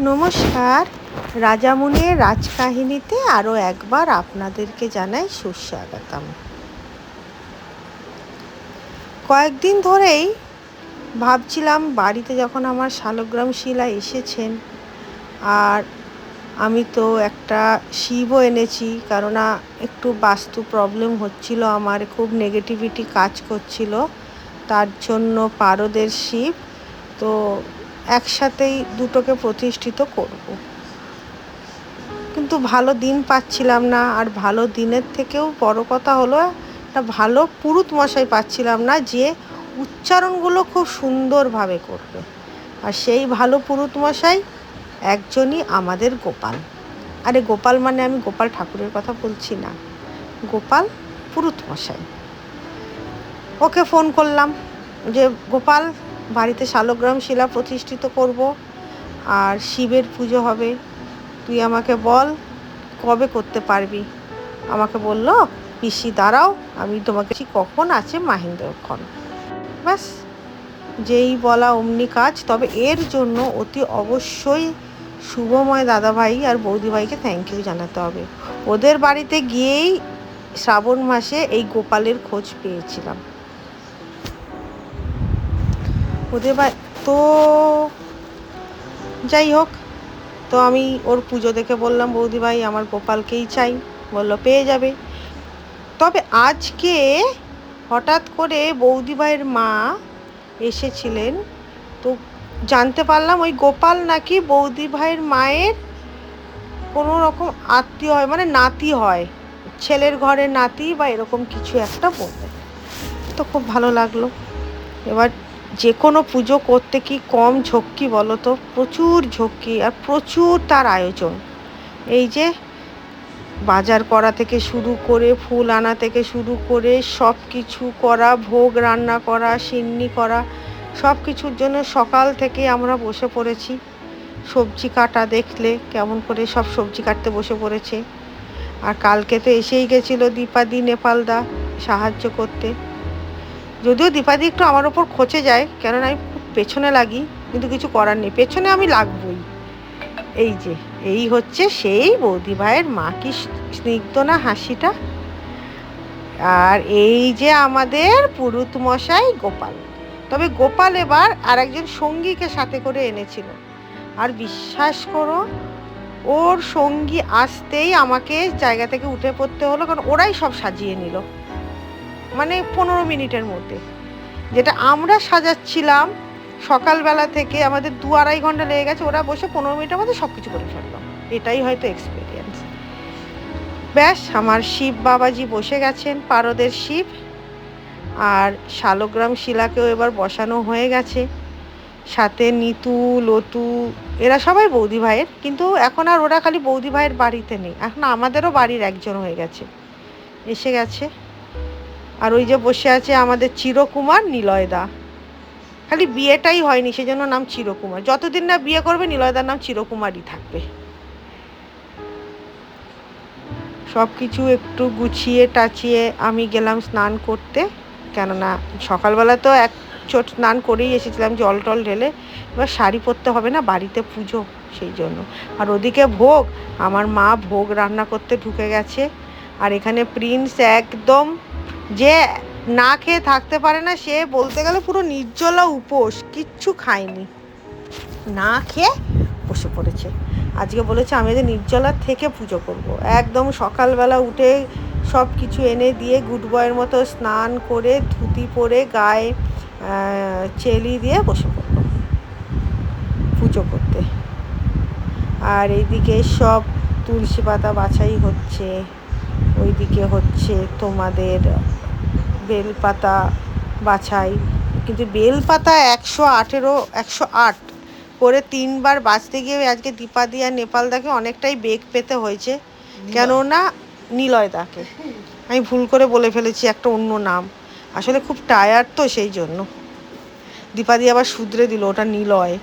নমস্কার। রাজামণির রাজকাহিনীতে আরও একবার আপনাদেরকে জানাই সুস্বাগতম। কয়েকদিন ধরেই ভাবছিলাম, বাড়িতে যখন আমার শালগ্রাম শিলা এসেছেন, আর আমি তো একটা শিবও এনেছি, কেননা একটু বাস্তু প্রবলেম হচ্ছিল, আমার খুব নেগেটিভিটি কাজ করছিল, তার জন্য পারদের শিব, তো একসাথেই দুটোকে প্রতিষ্ঠিত করব। কিন্তু ভালো দিন পাচ্ছিলাম না, আর ভালো দিনের থেকেও বড় কথা হলো একটা ভালো পুরুত মশাই পাচ্ছিলাম না, যে উচ্চারণগুলো খুব সুন্দরভাবে করবে। আর সেই ভালো পুরুত মশাই একজনই আমাদের গোপাল। আরে গোপাল মানে আমি গোপাল ঠাকুরের কথা বলছি না, গোপাল পুরুত মশাই। ওকে ফোন করলাম যে, গোপাল, বাড়িতে শালগ্রাম শিলা প্রতিষ্ঠিত করব আর শিবের পুজো হবে, তুই আমাকে বল কবে করতে পারবি। আমাকে বলল, পিসি দাঁড়াও, আমি তোমাকে কখন আছে মাহেন্দ্রক্ষণ। ব্যাস, যেই বলা অমনি কাজ। তবে এর জন্য অতি অবশ্যই শুভময় দাদাভাই আর বৌদিভাইকে থ্যাংক ইউ জানাতে হবে। ওদের বাড়িতে গিয়েই শ্রাবণ মাসে এই গোপালের খোঁজ পেয়েছিলাম। ওদের তো যাই হোক, তো আমি ওর পুজো দেখে বললাম, বৌদিভাই আমার গোপালকেই চাই। বলল পেয়ে যাবে। তবে আজকে হঠাৎ করে বৌদিভাইয়ের মা এসেছিলেন, তো জানতে পারলাম ওই গোপাল নাকি বৌদিভাইয়ের মায়ের কোনো রকম আত্মীয় হয়, মানে নাতি হয়, ছেলের ঘরের নাতি বা এরকম কিছু একটা বলবে। তো খুব ভালো লাগলো। এবার যে কোনো পুজো করতে কি কম ঝক্কি বলো তো? প্রচুর ঝক্কি আর প্রচুর তার আয়োজন। এই যে বাজার করা থেকে শুরু করে, ফুল আনা থেকে শুরু করে সব কিছু করা, ভোগ রান্না করা, সিন্নি করা, সব কিছুর জন্য সকাল থেকে আমরা বসে পড়েছি। সবজি কাটা দেখলে কেমন করে সব সবজি কাটতে বসে পড়েছে। আর কালকে তো এসেই গেছিলো দীপাদি, নেপালদা সাহায্য করতে। যদিও দীপাদি একটু আমার ওপর খচে যায়, কেননা আমি খুব পেছনে লাগি, কিন্তু কিছু করার নেই, পেছনে আমি লাগবই। এই যে এই হচ্ছে সেই বৌদিভাইয়ের মা, কি স্নিগ্ধ না হাসিটা। আর এই যে আমাদের পুরুত মশাই গোপাল। তবে গোপাল এবার আর একজন সঙ্গীকে সাথে করে এনেছিল, আর বিশ্বাস করো, ওর সঙ্গী আসতেই আমাকে জায়গা থেকে উঠে পড়তে হলো, কারণ ওরাই সব সাজিয়ে নিল, মানে 15 মিনিটের মধ্যে। যেটা আমরা সাজাচ্ছিলাম সকালবেলা থেকে আমাদের 2-2.5 ঘন্টা লেগে গেছে, ওরা বসে 15 মিনিটের মধ্যে সব কিছু করে ফেললো। এটাই হয়তো এক্সপিরিয়েন্স। ব্যাস, আমার শিব বাবাজি বসে গেছেন, পারদের শিব, আর শালগ্রাম শিলাকেও এবার বসানো হয়ে গেছে। সাথে নিতু, লতু, এরা সবাই বৌদি ভাইয়ের, কিন্তু এখন আর ওরা খালি বৌদি ভাইয়ের বাড়িতে নেই, এখন আমাদেরও বাড়ির একজন হয়ে গেছে, এসে গেছে। আর ওই যে বসে আছে আমাদের চিরকুমার নিলয়দা, খালি বিয়েটাই হয়নি সেজন্য নাম চিরকুমার। যতদিন না বিয়ে করবে নিলয়দার নাম চিরকুমারই থাকবে। সব কিছু একটু গুছিয়ে টাছিয়ে আমি গেলাম স্নান করতে, কেননা সকালবেলা তো এক চোট স্নান করেই এসেছিলাম জল টল ঢেলে। এবার শাড়ি পরতে হবে না, বাড়িতে পুজো, সেই জন্য। আর ওদিকে ভোগ, আমার মা ভোগ রান্না করতে ঢুকে গেছে। আর এখানে প্রিন্স একদম যে না খেয়ে থাকতে পারে না, সে বলতে গেলে পুরো নির্জলা উপোস, কিচ্ছু খায়নি, না খেয়ে বসে পড়েছে। আজকে বলেছে আমি যে নির্জলার থেকে পুজো করব। একদম সকালবেলা উঠে সব কিছু এনে দিয়ে গুড বয়ের মতো স্নান করে ধুতি পরে গায়ে চেলি দিয়ে বসে পড়ল পুজো করতে। আর এইদিকে সব তুলসী পাতা বাছাই হচ্ছে, ওইদিকে হচ্ছে তোমাদের বেলপাতা বাছাই। কিন্তু বেলপাতা 108 করে 3বার বাঁচতে গিয়ে আজকে দীপাদি আর নেপালদাকে অনেকটাই বেগ পেতে হয়েছে, কেননা নিলয়দাকে আমি ভুল করে বলে ফেলেছি একটা অন্য নাম, আসলে খুব টায়ার্ড তো সেই জন্য। দীপাদি আবার শুধরে দিল, ওটা নিলয়।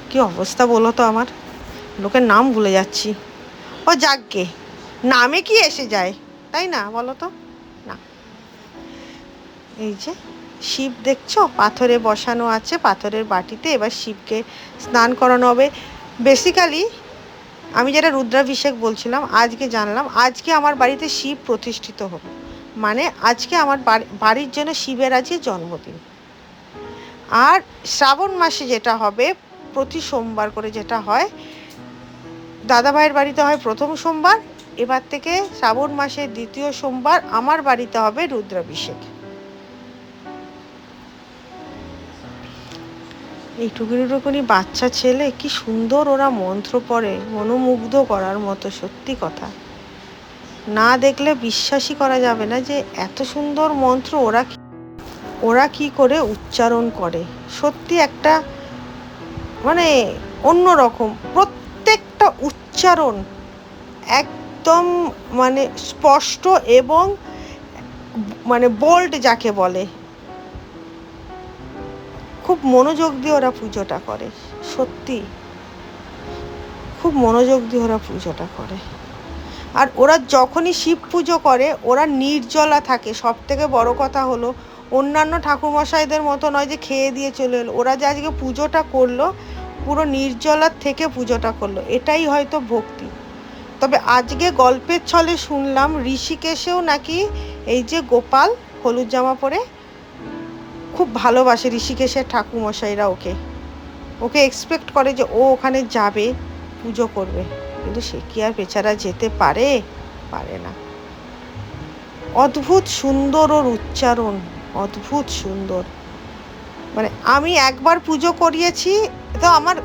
কি অবস্থা বলো তো আমার, লোকের নাম ভুলে যাচ্ছি। ও যাকগে, নামে কি এসে যায়, তাই না বলো তো? না, এই যে শিব দেখছো পাথরে বসানো আছে, পাথরের বাটিতে। এবার শিবকে স্নান করানো হবে। বেসিক্যালি আমি যেটা রুদ্রাভিষেক বলছিলাম, আজকে জানলাম আজকে আমার বাড়িতে শিব প্রতিষ্ঠিত হলো, মানে আজকে আমার বাড়ির জন্য শিবের আজকে জন্মদিন। আর শ্রাবণ মাসে যেটা হবে, প্রতি সোমবার করে যেটা হয়, দাদাভাইয়ের বাড়িতে হয় প্রথম সোমবার, এবার থেকে শ্রাবণ মাসের দ্বিতীয় সোমবার আমার বাড়িতে হবে রুদ্রাভিষেক। এই টুকুনি বাচ্চা ছেলে, কি সুন্দর ওরা মন্ত্র পড়ে, মনোমুগ্ধ করার মতো। সত্যি কথা, না দেখলে বিশ্বাসই করা যাবে না যে এত সুন্দর মন্ত্র ওরা কি করে উচ্চারণ করে। সত্যি একটা মানে অন্যরকম, প্রত্যেকটা উচ্চারণ একদম মানে স্পষ্ট এবং মানে বোল্ড যাকে বলে। খুব মনোযোগ দিয়ে ওরা পুজোটা করে, সত্যি খুব মনোযোগ দিয়ে ওরা পুজোটা করে। আর ওরা যখনই শিব পুজো করে ওরা নির্জলা থাকে। সব থেকে বড় কথা হলো, অন্যান্য ঠাকুরমশাইদের মতো নয় যে খেয়ে দিয়ে চলে এলো, ওরা যে আজকে পুজোটা করলো পুরো নির্জলার থেকে পুজোটা করলো, এটাই হয়তো ভক্তি। তবে আজকে গল্পের ছলে শুনলাম ঋষিকেশেও নাকি এই যে গোপাল হলুদ জামা পরে খুব ভালোবাসে, ঋষিকেশের ঠাকুরমশাইরা ওকে এক্সপেক্ট করে যে ও ওখানে যাবে, পুজো করবে, কিন্তু সে কি আর বেচারা যেতে পারে না। অদ্ভুত সুন্দর ওর উচ্চারণ, অদ্ভুত সুন্দর। মানে আমি একবার পুজো করিয়েছি, তো আমার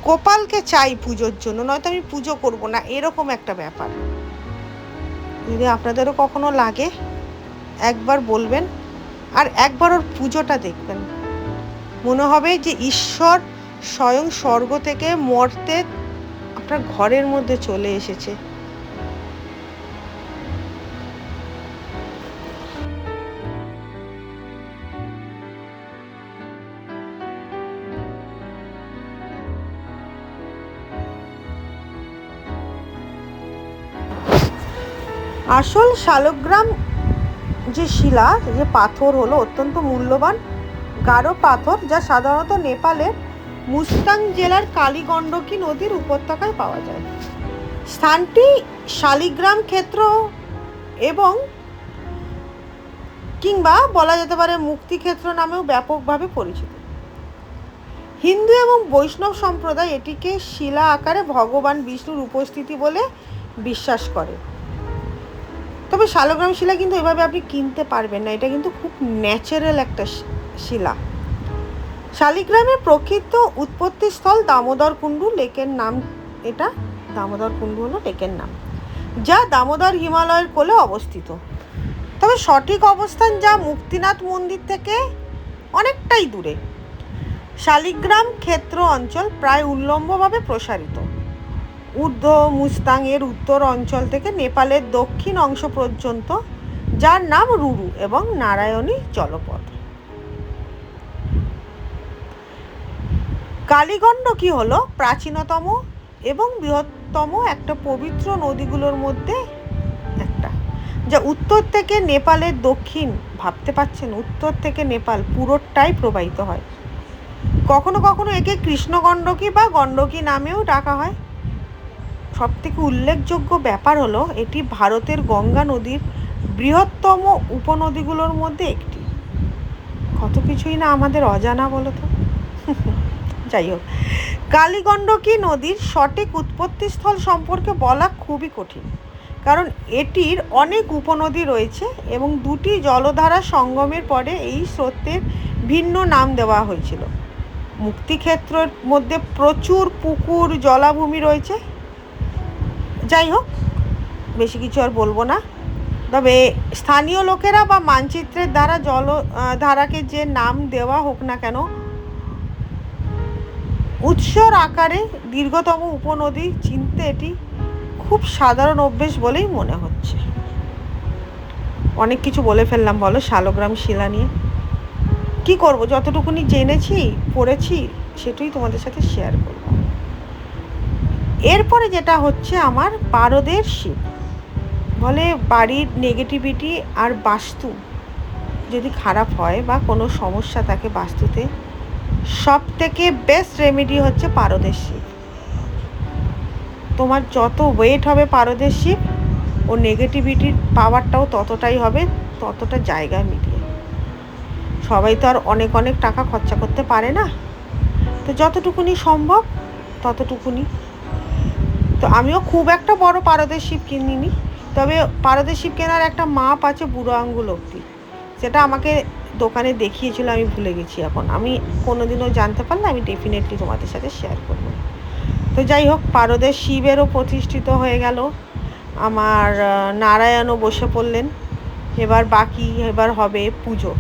গোপালকে চাই পুজোর জন্য, নয়তো আমি পুজো করব না, এরকম একটা ব্যাপার। যদি আপনাদেরও কখনো লাগে একবার বলবেন, আর একবার ওর পুজোটা দেখবেন, মনে হবে যে ঈশ্বর স্বয়ং স্বর্গ থেকে মর্তে আপনার ঘরের মধ্যে চলে এসেছে। আসল শালগ্রাম যে শিলা, যে পাথর হলো অত্যন্ত মূল্যবান গাঢ় পাথর, যা সাধারণত নেপালের মুস্তাং জেলার কালীগণ্ডকী নদীর উপত্যকায় পাওয়া যায়। স্থানটি শালিগ্রাম ক্ষেত্র এবং কিংবা বলা যেতে পারে মুক্তিক্ষেত্র নামেও ব্যাপকভাবে পরিচিত। হিন্দু এবং বৈষ্ণব সম্প্রদায় এটিকে শিলা আকারে ভগবান বিষ্ণুর উপস্থিতি বলে বিশ্বাস করে। তবে শালগ্রাম শিলা কিন্তু এভাবে আপনি কিনতে পারবেন না, এটা কিন্তু খুব ন্যাচারাল একটা শিলা। শালিগ্রামের প্রকৃত উৎপত্তিস্থল দামোদর কুণ্ডু লেকের নাম, এটা দামোদর কুণ্ডু হলো লেকের নাম, যা দামোদর হিমালয়ের কোলে অবস্থিত। তবে সঠিক অবস্থান যা মুক্তিনাথ মন্দির থেকে অনেকটাই দূরে। শালিগ্রাম ক্ষেত্র অঞ্চল প্রায় উল্লম্বভাবে প্রসারিত। ঊর্ধ্ব মুস্তাং এর উত্তর অঞ্চল থেকে নেপালের দক্ষিণ অংশ পর্যন্ত, যার নাম রুরু এবং নারায়ণী জলপথ। কালীগণ্ডকী হলো প্রাচীনতম এবং বৃহত্তম একটা পবিত্র নদীগুলোর মধ্যে একটা, যা উত্তর থেকে নেপালের দক্ষিণ, ভাবতে পারছেন, উত্তর থেকে নেপাল পুরোটাই প্রবাহিত হয়। কখনো কখনো একে কৃষ্ণগণ্ডকী বা গণ্ডকী নামেও ডাকা হয়। সবথেকে উল্লেখযোগ্য ব্যাপার হলো এটি ভারতের গঙ্গা নদীর বৃহত্তম উপনদীগুলোর মধ্যে একটি। কত কিছুই না আমাদের অজানা বলো তো। যাই হোক, কালীগণ্ডকী নদীর সঠিক উৎপত্তিস্থল সম্পর্কে বলা খুবই কঠিন, কারণ এটির অনেক উপনদী রয়েছে এবং দুটি জলধারা সঙ্গমের পরে এই স্রোতের ভিন্ন নাম দেওয়া হয়েছিল। মুক্তিক্ষেত্রের মধ্যে প্রচুর পুকুর জলাভূমি রয়েছে। যাই হোক, বেশি কিছু আর বলবো না। তবে স্থানীয় লোকেরা বা মানচিত্রের দ্বারা জলধারাকে যে নাম দেওয়া হোক না কেন, উৎসর আকারে দীর্ঘতম উপনদী চিনতে এটি খুব সাধারণ অভ্যেস বলেই মনে হচ্ছে। অনেক কিছু বলে ফেললাম বলো শালগ্রাম শিলা নিয়ে। কি করব, যতটুকুনি জেনেছি পড়েছি সেটাই তোমাদের সাথে শেয়ার করব। এরপরে যেটা হচ্ছে আমার পারদের শিব। বলে বাড়ির নেগেটিভিটি আর বাস্তু যদি খারাপ হয় বা কোনো সমস্যা থাকে বাস্তুতে, সব থেকে বেস্ট রেমেডি হচ্ছে পারদের শিব। তোমার যত ওয়েট হবে পারদের শিব, ও নেগেটিভিটির পাওয়ারটাও ততটাই হবে, ততটা জায়গায় মিলিয়ে। সবাই তো আর অনেক অনেক টাকা খরচা করতে পারে না, তো যতটুকুনি সম্ভব ততটুকুনি। তো আমিও খুব একটা বড় পারদের শিব কিনিনি, তবে পারদের শিব কেনার একটা মাপ আছে বুড়ো আঙ্গুল অবধি, সেটা আমাকে দোকানে দেখিয়েছিল, আমি ভুলে গেছি এখন। আমি কোনোদিনও জানতে পারলে আমি ডেফিনেটলি তোমাদের সাথে শেয়ার করব। তো যাই হোক, পারদের শিবেরও প্রতিষ্ঠিত হয়ে গেল, আমার নারায়ণও বসে পড়লেন। এবার হবে পুজো।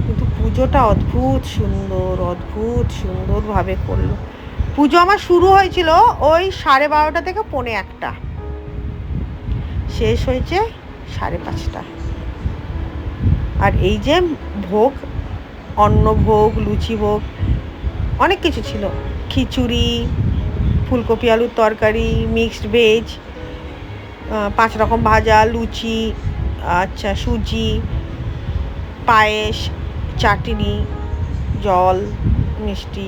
কিন্তু পুজোটা অদ্ভুত সুন্দরভাবে করলো। পুজো আমার শুরু হয়েছিল ওই 12:30 থেকে 1:45, শেষ হয়েছে 5:30। আর এই যে ভোগ, অন্নভোগ, লুচি ভোগ, অনেক কিছু ছিল, খিচুড়ি, ফুলকপি আলুর তরকারি, মিক্সড ভেজ, 5 রকম ভাজা, লুচি, আচ্ছা সুজি, পায়েস, চাটনি, জল, মিষ্টি।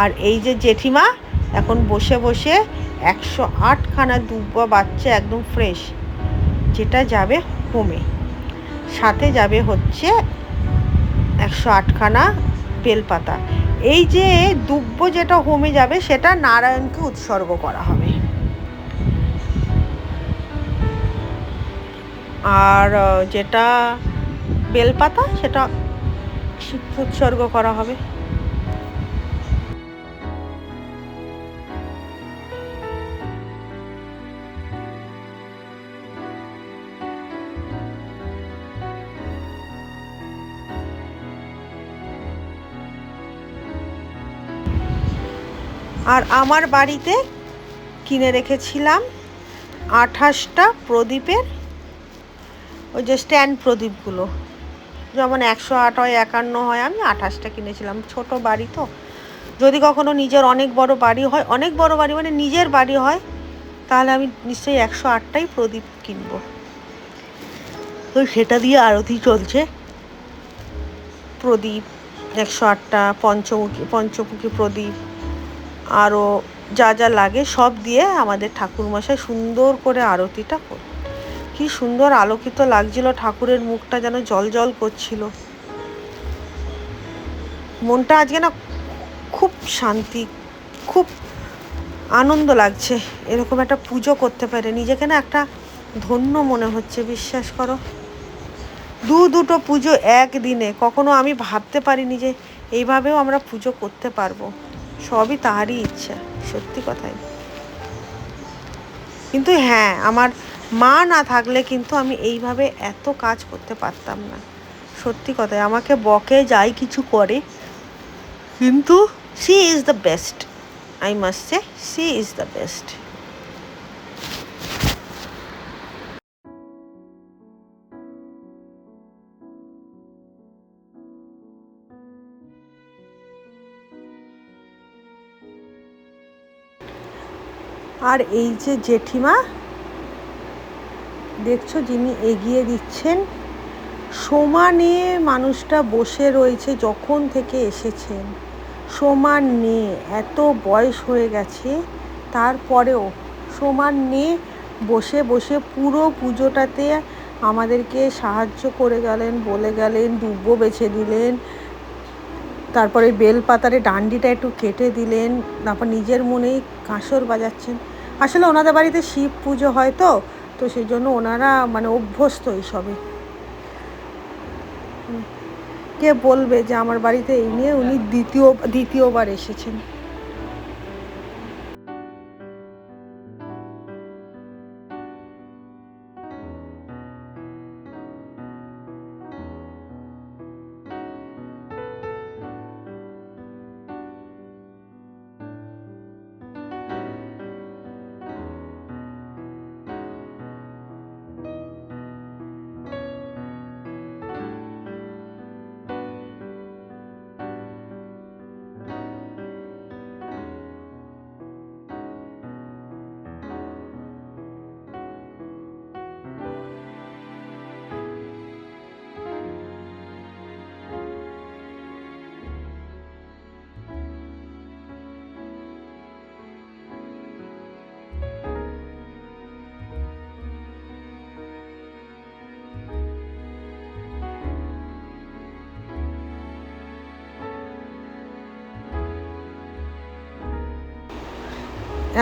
আর এই যে জেঠিমা এখন বসে বসে 108খানা দুব্বা বাচ্চা একদম ফ্রেশ, যেটা যাবে হোমে, সাথে যাবে হচ্ছে 108খানা বেলপাতা। এই যে দুব্ব যেটা হোমে যাবে সেটা নারায়ণকে উৎসর্গ করা হবে, আর যেটা বেলপাতা সেটা শিবকে উৎসর্গ করা হবে। আর আমার বাড়িতে কিনে রেখেছিলাম 28টা প্রদীপের, ওই যে স্ট্যান্ড প্রদীপগুলো, যেমন 108 হয়, 51 হয়, আমি 28টা কিনেছিলাম। ছোট বাড়ি তো, যদি কখনো নিজের অনেক বড় বাড়ি হয়, অনেক বড় বাড়ি মানে নিজের বাড়ি হয়, তাহলে আমি নিশ্চয়ই 108টাই প্রদীপ কিনবো। তো সেটা দিয়ে আরতি চলছে, প্রদীপ 108টা, পঞ্চমুখী প্রদীপ, আরও যা যা লাগে সব দিয়ে আমাদের ঠাকুরমশাই সুন্দর করে আরতিটা করে। কি সুন্দর আলোকিত লাগছিল, ঠাকুরের মুখটা যেন জল করছিল। মনটা আজকে না খুব শান্তি, খুব আনন্দ লাগছে এরকম একটা পুজো করতে পারে। নিজেকে না একটা ধন্য মনে হচ্ছে, বিশ্বাস করো। দুটো পুজো একদিনে, কখনো আমি ভাবতে পারিনি যে এইভাবেও আমরা পুজো করতে পারবো। সবই তাহারই ইচ্ছা, সত্যি কথাই। কিন্তু হ্যাঁ, আমার মা না থাকলে কিন্তু আমি এইভাবে এত কাজ করতে পারতাম না, সত্যি কথাই। আমাকে বকে যাই কিছু করে, কিন্তু she is the best, I must say, she is the best. আর এই যে জেঠিমা দেখছো, যিনি এগিয়ে দিচ্ছেন, সমানে মানুষটা বসে রয়েছে যখন থেকে এসেছেন, সমানে, এত বয়স হয়ে গেছে তারপরেও সমানে বসে বসে পুরো পুজোটাতে আমাদেরকে সাহায্য করে গেলেন, বলে গেলেন, দুব্বো বেছে দিলেন, তারপরে বেলপাতারে ডান্ডিটা একটু কেটে দিলেন, তারপর নিজের মনেই কাঁসর বাজাচ্ছেন। আসলে ওনাদের বাড়িতে শিব পুজো হয় তো, তো সেই জন্য ওনারা মানে অভ্যস্ত এইসবে। কে বলবে যে আমার বাড়িতে এই নিয়ে উনি দ্বিতীয়বার এসেছেন।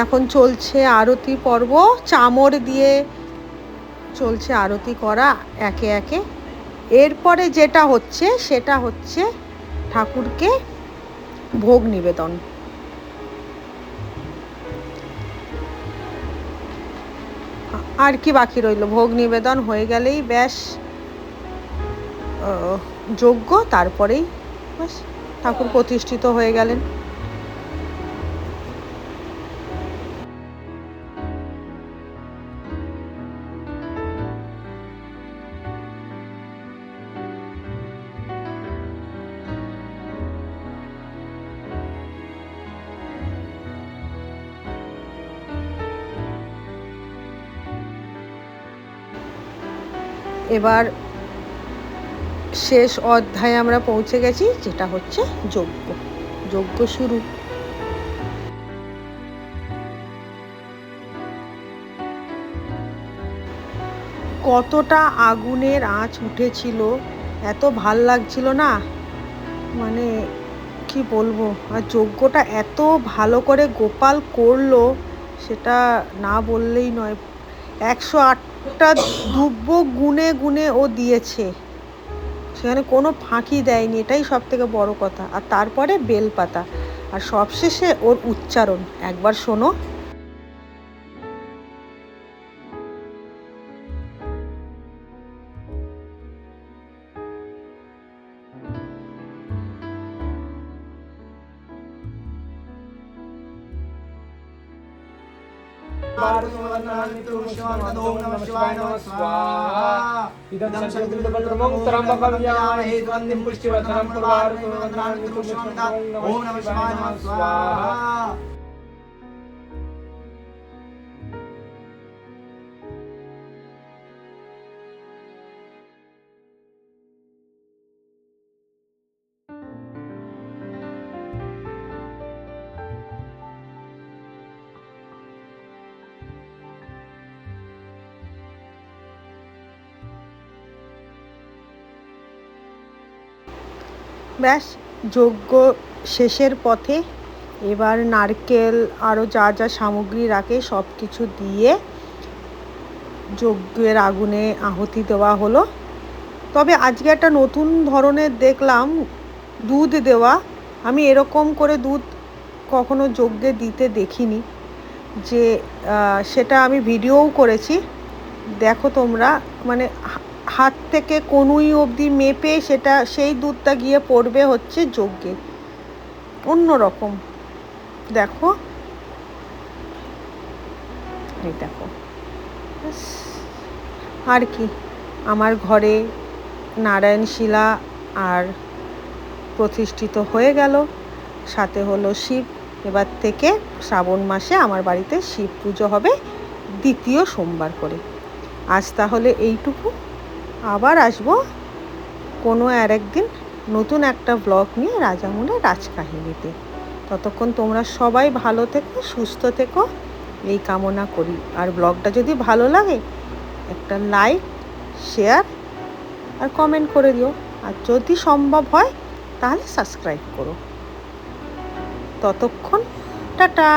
এখন চলছে আরতি পর্ব, চামর দিয়ে চলছে আরতি করা একে একে। এরপরে যেটা হচ্ছে সেটা হচ্ছে ঠাকুরকে ভোগ নিবেদন। আর কি বাকি রইল? ভোগ নিবেদন হয়ে গেলেই ব্যাস যজ্ঞ, তারপরেই ব্যাস ঠাকুর প্রতিষ্ঠিত হয়ে গেলেন। এবার শেষ অধ্যায়ে আমরা পৌঁছে গেছি, যেটা হচ্ছে যজ্ঞ। যজ্ঞ শুরু। কতটা আগুনের আঁচ উঠেছিল, এত ভাল লাগছিল না, মানে কি বলবো। আর যজ্ঞটা এত ভালো করে গোপাল করলো, সেটা না বললেই নয়। 108টা দুব্য গুনে গুনে ও দিয়েছে, সেখানে কোনো ফাঁকি দেয়নি, এটাই সব থেকে বড় কথা। আর তারপরে বেলপাতা, আর সবশেষে ওর উচ্চারণ একবার শোনো। ব্যাস যজ্ঞ শেষের পথে। এবার নারকেল আরও যা যা সামগ্রী রাখে সব কিছু দিয়ে যজ্ঞের আগুনে আহুতি দেওয়া হলো। তবে আজকে একটা নতুন ধরনের দেখলাম দুধ দেওয়া। আমি এরকম করে দুধ কখনো যজ্ঞে দিতে দেখিনি, যে সেটা আমি ভিডিওও করেছি, দেখো তোমরা। মানে হাত থেকে কনুই অবধি মেপে সেটা, সেই দুধটা গিয়ে পড়বে হচ্ছে যজ্ঞে। অন্য রকম, দেখো এই দেখো। আর কি, আমার ঘরে নারায়ণশিলা আর প্রতিষ্ঠিত হয়ে গেল, সাথে হলো শিব। এবার থেকে শ্রাবণ মাসে আমার বাড়িতে শিব পুজো হবে দ্বিতীয় সোমবার করে। আজ তাহলে এইটুকু, আবার আসবো কোনো আর একদিন নতুন একটা ব্লগ নিয়ে রাজামনের রাজকাহিনীতে। ততক্ষণ তোমরা সবাই ভালো থেকো, সুস্থ থেকো, এই কামনা করি। আর ব্লগটা যদি ভালো লাগে একটা লাইক, শেয়ার আর কমেন্ট করে দিও। আর যদি সম্ভব হয় তাহলে সাবস্ক্রাইব করো। ততক্ষণ টাটা।